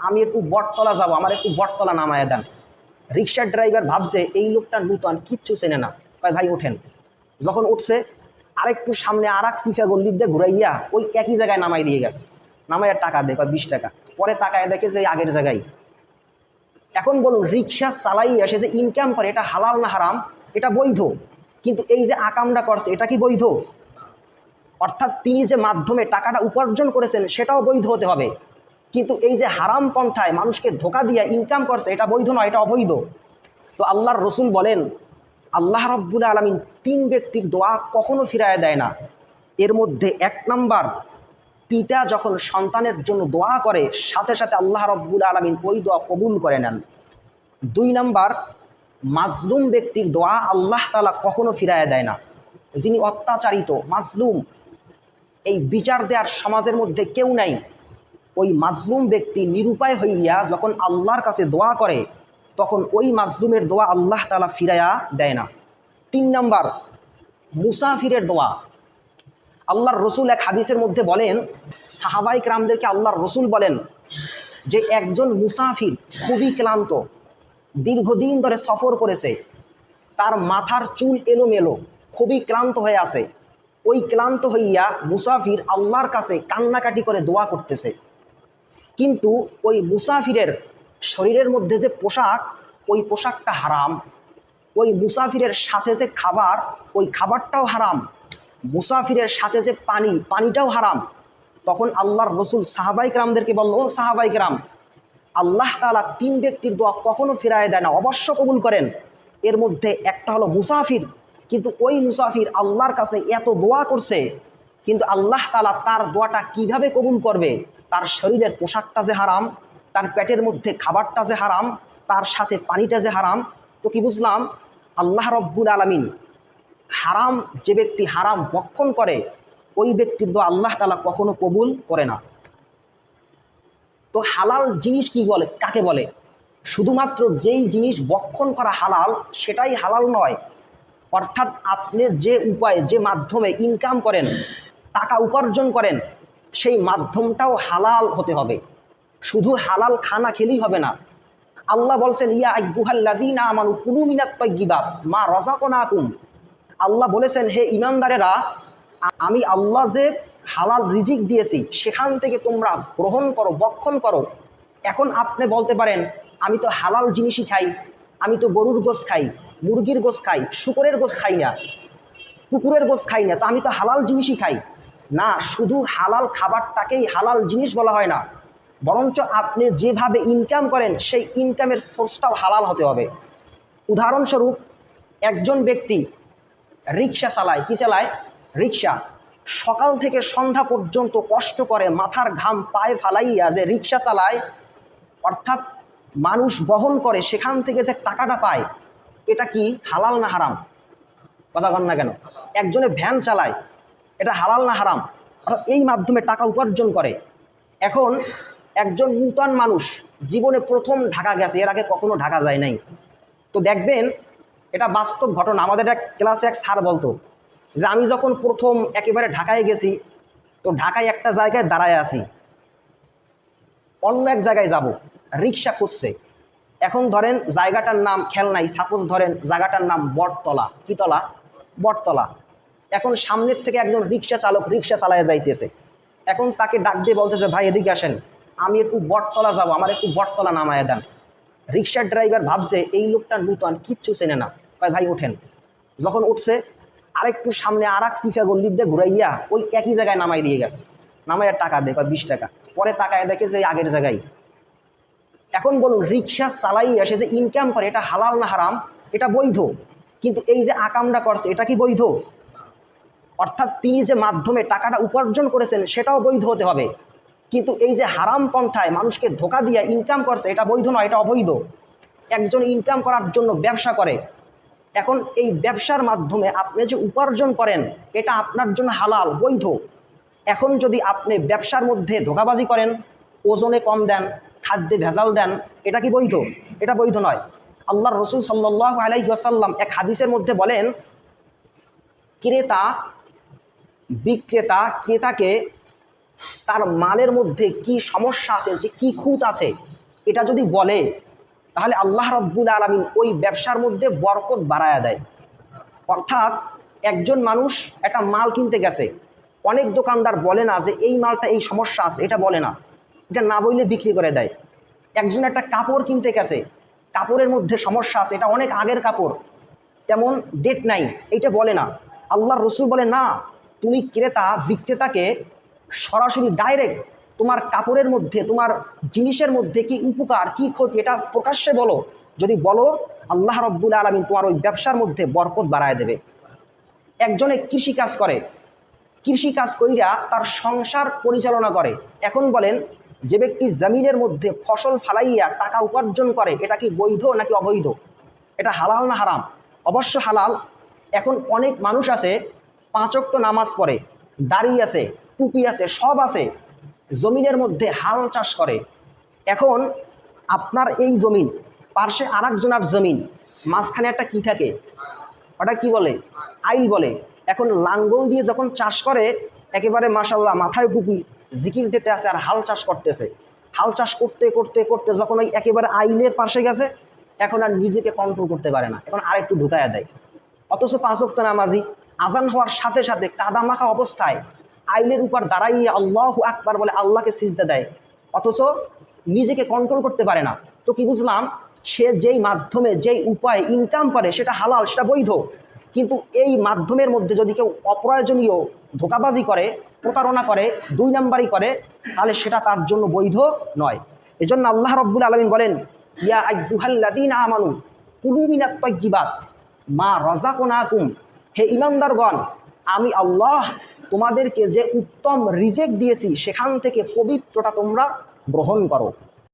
আমি একটু বটতলা যাব, আমার একটু বটতলা নামায় দেন। রিক্সার ড্রাইভার ভাবছে এই লোকটা নূতন, কিচ্ছু চেনে না, কয় ভাই ওঠেন। যখন উঠছে আরেকটু সামনে আর এক সিফা গল্লির দিয়ে ঘুরাইয়া ওই একই জায়গায় নামাই দিয়ে গেছে। নামাইয়া টাকা দেয়, কয় 20 টাকা। পরে তাকায় দেখে যে আগের জায়গায়। এখন বলুন, রিক্সা চালাইয়া সে যে ইনকাম করে, এটা হালাল না হারাম? এটা বৈধ। কিন্তু এই যে আকামটা করছে, এটা কি বৈধ? অর্থাৎ তিনি যে মাধ্যমে টাকাটা উপার্জন করেছেন সেটাও বৈধ হতে হবে। কিন্তু এই যে হারাম পন্থায় মানুষকে ধোকা দিয়ে ইনকাম করছে, এটা বৈধ নয়, এটা অবৈধ। তো আল্লাহর রসুল বলেন, আল্লাহ রাব্বুল আলামিন 3 ব্যক্তির দোয়া কখনো ফিরায় দেয় না। এর মধ্যে 1 নাম্বার, পিতা যখন সন্তানের জন্য দোয়া করে সাথে সাথে আল্লাহ রাব্বুল আলামিন ওই দোয়া কবুল করে নেন। 2 নাম্বার, মাজলুম ব্যক্তির দোয়া আল্লাহ তাআলা কখনো ফিরায় দেয় না। যিনি অত্যাচারিত, মাজলুম, এই বিচার দেওয়ার সমাজের মধ্যে কেউ নাই, ওই মাজলুম ব্যক্তি নিরুপায় হইয়া যখন আল্লাহর কাছে দোয়া করে তখন ওই মাজলুমের দোয়া আল্লাহ তাআলা ফিরাইয়া দেয় না। 3 নাম্বার, মুসাফিরের দোয়া। আল্লাহর রসুল এক হাদিসের মধ্যে বলেন, সাহাবাই কিরামদেরকে আল্লাহর রসুল বলেন যে একজন মুসাফির খুবই ক্লান্ত, দীর্ঘদিন ধরে সফর করেছে, তার মাথার চুল এলোমেলো, খুবই ক্লান্ত হয়ে আছে। ওই ক্লান্ত হইয়া মুসাফির আল্লাহর কাছে কান্নাকাটি করে দোয়া করতেছে। কিন্তু ওই মুসাফিরের শরীরের মধ্যে যে পোশাক, ওই পোশাকটা হারাম। ওই মুসাফিরের সাথে যে খাবার, ওই খাবারটাও হারাম। মুসাফিরের সাথে যে পানিটাও হারাম। তখন আল্লাহর রসুল সাহাবাই কিরামদেরকে বলল, ও সাহাবাই কিরাম, আল্লাহ তাআলা 3 ব্যক্তির দোয়া কখনো ফিরায় দেয় না, অবশ্য কবুল করেন। এর মধ্যে একটা হলো মুসাফির। কিন্তু ওই মুসাফির আল্লাহর কাছে এত দোয়া করছে, কিন্তু আল্লাহ তাআলা তার দোয়াটা কিভাবে কবুল করবে? তার শরীরের পোশাকটা যে হারাম, তার পেটের মধ্যে খাবারটা যে হারাম, তার সাথে পানিটা যে হারাম। তো কি বুঝলাম? আল্লাহ রব্বুল আলামিন হারাম, যে ব্যক্তি হারাম ভক্ষণ করে ওই ব্যক্তির দোয়া আল্লাহ তাআলা কখনো কবুল করে না। তো হালাল জিনিস কি বলে, কাকে বলে? শুধুমাত্র যেই জিনিস ভক্ষণ করা হালাল সেটাই হালাল নয়। অর্থাৎ আপনি যে উপায়ে, যে মাধ্যমে ইনকাম করেন, টাকা উপার্জন করেন, সেই মাধ্যমটাও হালাল হতে হবে। শুধু হালাল খানা খেলেই হবে না। আল্লাহ বলছেন, ইয়া আইয়ুহাল্লাযীনা আমানু কুলু মিনাত তাইয়্যিবাত মা রাযাকনাকুম। আল্লাহ বলেছেন, হে ঈমানদারেরা, আমি আল্লাহ যে হালাল রিজিক দিয়েছি সেখান থেকে তোমরা গ্রহণ করো, ভক্ষণ করো। এখন আপনি বলতে পারেন, আমি তো হালাল জিনিসই খাই, আমি তো গরুর গোশ খাই, মুরগির গোশ খাই, শূকরের গোশ খাই না, কুকুরের গোশ খাই না, তো আমি তো হালাল জিনিসই খাই। না, শুধু হালাল খাবারটাকেই হালাল জিনিস বলা হয় না, বরঞ্চ আপনি যেভাবে ইনকাম করেন সেই ইনকামের সোর্সটাও হালাল হতে হবে। উদাহরণস্বরূপ, একজন ব্যক্তি রিক্সা চালায়। কি চালায়? রিক্সা। সকাল থেকে সন্ধ্যা পর্যন্ত কষ্ট করে মাথার ঘাম পায়ে ফালাইয়া যে রিক্সা চালায়, অর্থাৎ মানুষ বহন করে, সেখান থেকে যে টাকাটা পায়, এটা কি হালাল না হারাম? কথা বল না কেন? একজনে ভ্যান চালায়, এটা হালাল না হারাম? অর্থাৎ এই মাধ্যমে টাকা উপার্জন করে। এখন একজন নূতন মানুষ জীবনে প্রথম ঢাকা গেছে, এর আগে কখনো ঢাকা যায় নাই। তো দেখবেন, এটা বাস্তব ঘটনা। আমাদের এক ক্লাসে এক স্যার বলতো যে আমি যখন প্রথম একেবারে ঢাকায় গেছি, তো ঢাকায় একটা জায়গায় দাঁড়ায় আছি, অন্য এক জায়গায় যাব, রিক্সা খুঁজছে। এখন ধরেন জায়গাটার নাম খেয়াল নাই, সাপোজ ধরেন জায়গাটার নাম বটতলা। কি তলা? বটতলা। এখন সামনের থেকে একজন রিক্সা চালক রিক্সা চালায় যাইতেছে। এখন তাকে ডাক দিয়ে বলতেছে, ভাই এদিকে আসেন, আমি একটু বটতলা যাব, আমার একটু বটতলা নামায় দেন। রিক্সার ড্রাইভার ভাবছে এই লোকটা নূতন, কিচ্ছু চেনে না, কয় ভাই ওঠেন। যখন উঠছে আরেকটু সামনে আর এক সিফা গল্লির দিয়ে ঘুরাইয়া ওই একই জায়গায় নামাই দিয়ে গেছে। নামাইয়া টাকা দেয়, কয় 20 টাকা। পরে তাকায় দেখে যে আগের জায়গায়। এখন বলুন, রিক্সা চালাইয়া সে যে ইনকাম করে, এটা হালাল না হারাম? এটা বৈধ। কিন্তু এই যে আকামটা করছে, এটা কি বৈধ? অর্থাৎ তিনি যে মাধ্যমে টাকাটা উপার্জন করেছেন সেটাও বৈধ হতে হবে। কিন্তু এই যে হারাম পন্থায় মানুষকে ধোকা দিয়ে ইনকাম করছে, এটা বৈধ নয়, এটা অবৈধ। একজন ইনকাম করার জন্য ব্যবসা করে, এখন এই ব্যবসার মাধ্যমে আপনি যে উপার্জন করেন এটা আপনার জন্য হালাল, বৈধ। এখন যদি আপনি ব্যবসার মধ্যে ধোঁকাবাজি করেন, ওজনে কম দেন, খাদ্যে ভেজাল দেন, এটা কি বৈধ? এটা বৈধ নয়। আল্লাহর রসুল সাল্লাল্লাহু আলাইহি ওয়াসাল্লাম এক হাদিসের মধ্যে বলেন, ক্রেতাকে তার মালের মধ্যে কি সমস্যা আছে, যে কি খুঁত আছে, এটা যদি বলে তাহলে আল্লাহ রাব্বুল আলামিন ওই ব্যবসার মধ্যে বরকত বাড়ায়া দেয়। অর্থাৎ একজন মানুষ একটা মাল কিনতে গেছে, অনেক দোকানদার বলে না যে এই মালটা এই সমস্যা আছে, এটা বলে না, এটা না বললে বিক্রি করে দেয়। একজন একটা কাপড় কিনতে গেছে, কাপড়ের মধ্যে সমস্যা আছে, এটা অনেক আগের কাপড়, তেমন ডেট নাই, এইটা বলে না। আল্লাহর রসুল বলে না, তুমি ক্রেতা বিক্রেতাকে সরাসরি ডাইরেক্ট তোমার কাপড়ের মধ্যে, তোমার জিনিসের মধ্যে কি উপকার কি ক্ষতি এটা প্রকাশ্যে বলো। যদি বলো আল্লাহ রাব্বুল আলামিন তোমার ওই ব্যবসার মধ্যে বরকত বাড়ায় দেবে। একজনে কৃষিকাজ করে, কৃষিকাজ কইরা তার সংসার পরিচালনা করে। এখন বলেন, যে ব্যক্তি জমিনের মধ্যে ফসল ফালাইয়া টাকা উপার্জন করে, এটা কি বৈধ নাকি অবৈধ? এটা হালাল না হারাম? অবশ্য হালাল। এখন অনেক মানুষ আছে 5 ওয়াক্ত নামাজ পড়ে, দাড়ি আছে, টুপি আছে, সব আছে, জমিনের মধ্যে হাল চাষ করে। এখন আপনার এই জমিন, পার্শ্বে আর একজনের জমিন, মাঝখানে একটা কি থাকে, ওটা কি বলে? আইল বলে। এখন লাঙ্গল দিয়ে যখন চাষ করে, একেবারে মাশাল্লাহ মাথায় টুপি, জিকির দিতে আছে আর হাল চাষ করতেছে। হাল চাষ করতে করতে করতে যখন ওই একেবারে আইলের পাশে গেছে, এখন আর নিজেকে কন্ট্রোল করতে পারে না, এখন আর একটু ঢুকায়া দেয়। অথচ 5 ওয়াক্ত নামাজি, আজান হওয়ার সাথে সাথে কাদা মাখা অবস্থায় আইলের উপর দাঁড়াইয়ে আল্লাহু আকবার বলে আল্লাহকে সিজদা দেয়, অথচ নিজেকে কন্ট্রোল করতে পারে না। তো কি বুঝলাম? সে যেই মাধ্যমে যেই উপায়ে ইনকাম করে সেটা হালাল, সেটা বৈধ। কিন্তু এই মাধ্যমের মধ্যে যদি কেউ অপ্রয়োজনীয় ধোঁকাবাজি করে, প্রতারণা করে, 2 নাম্বারই করে, তাহলে সেটা তার জন্য বৈধ নয়। এজন্য আল্লাহ রাব্বুল আলামিন বলেন, ইয়া আইয়ুহাল্লাযীনা আমানু কুলু মিনাত তাইয়্যিবাত মা রাযাকনাকুম, হে ঈমানদারগণ, আমি আল্লাহ তোমাদেরকে যে উত্তম রিজেক দিয়েছি সেখান থেকে পবিত্রটা তোমরা গ্রহণ করো।